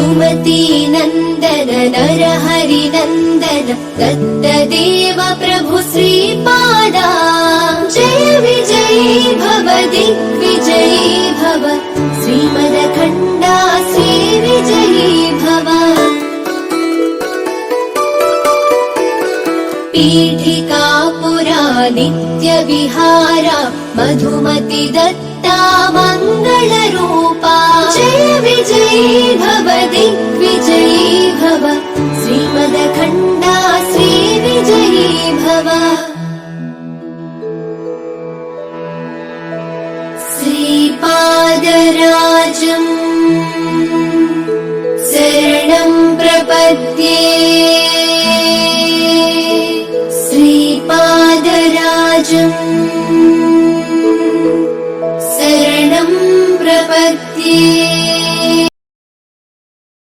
सुमती नन्दन नरहरि नन्दन दत्तदेव प्रभु श्रीपादा जय विजयी भव दिग्विजयी भव श्रीमदखण्डा श्रीविजयी भव पीठिका पुरा नित्यविहारा मधुमति दत्ता मङ्गलरूपा जय विजयी भव दिग्विजयी भव श्रीमदखण्डा श्रीविजयी भव श्रीपादराजम् शरणं प्रपद्ये श्रीपादराजम् शरणं प्रपद्ये।